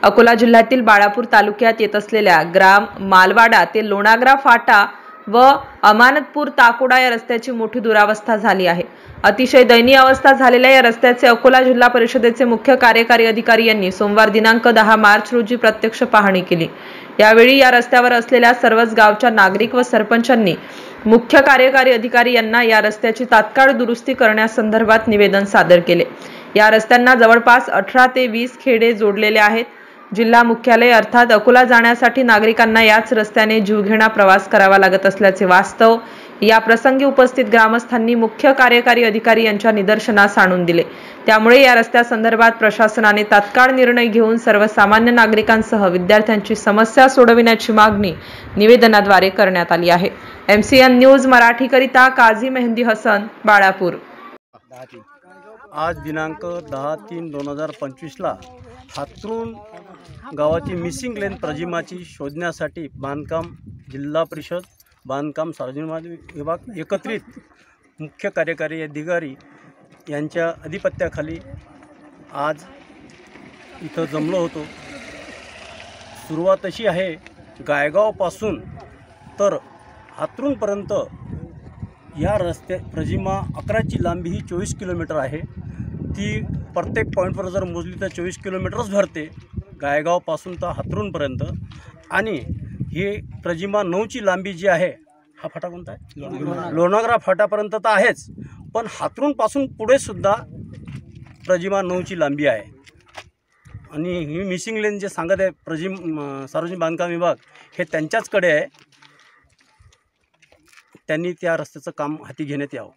अकोला जिल्ह्यातील बाळापूर तालुक्यात येत असलेल्या ग्राम मालवाडा ते लोणागरा फाटा व अमानतपूर ताकोडा या रस्त्याची मोठी दुरावस्था झाली आहे। अतिशय दयनीय अवस्था झालेल्या या रस्त्याचे अकोला जिल्हा परिषदेचे मुख्य कार्यकारी अधिकारी यांनी सोमवार दिनांक 10 मार्च रोजी प्रत्यक्ष पाहणी केली। यावेळी या रस्त्यावर असलेल्या सर्वच गावच्या नागरिक व सरपंचांनी मुख्य कार्यकारी अधिकारी यांना या रस्त्याची तात्काळ दुरुस्ती करण्यासंदर्भात निवेदन सादर केले। या रस्त्यांना जवळपास 18 ते 20 खेडे जोडलेले आहेत। जिल्हा मुख्यालय अर्थात अकोला जाण्यासाठी नागरिकांना याच रस्त्याने जीवघेणा प्रवास करावा लागत असल्याचे वास्तव या प्रसंगी उपस्थित ग्रामस्थांनी मुख्य कार्यकारी अधिकारी यांच्या निदर्शनास आणून दिले। त्यामुळे या रस्त्यासंदर्भात प्रशासनाने तात्काळ निर्णय घेऊन सर्वसामान्य नागरिकांसह विद्यार्थ्यांची समस्या सोडविण्याची मागणी निवेदनाद्वारे करण्यात आली आहे। MCN न्यूज मराठी करिता काझी मेहंदी हसन, बाळापूर। आज दिनांक 10/3/2025 ला हातरून गावाची मिसिंग लेन प्रजिमाची शोधण्यासाठी बांधकाम जिल्हा परिषद बांधकाम सार्वजनिक विभाग एकत्रित मुख्य कार्यकारी अधिकारी यांच्या अधिपत्याखाली आज इथं जमलो होतो। सुरुवात अशी आहे, गायगावपासून तर हातरूनपर्यंत या रस्ते प्रजिमा 11ची लांबी ही 24 किलोमीटर आहे। ती प्रत्येक पॉईंटवर जर मोजली तर 24 किलोमीटरच भरते, गायगावपासून तर हातरूनपर्यंत। आणि ही प्रजिमा 9ची लांबी जी आहे, हा फाटा कोणता आहे, लोणागरा फाटापर्यंत तर आहेच, पण हातरूनपासून पुढे सुद्धा प्रजिमा 9ची लांबी आहे। आणि ही मिसिंग लेन जे सांगत आहे सार्वजनिक बांधकाम विभाग, हे त्यांच्याचकडे आहे। त्यांनी त्या रस्त्याचं काम हाती घेण्यात यावं।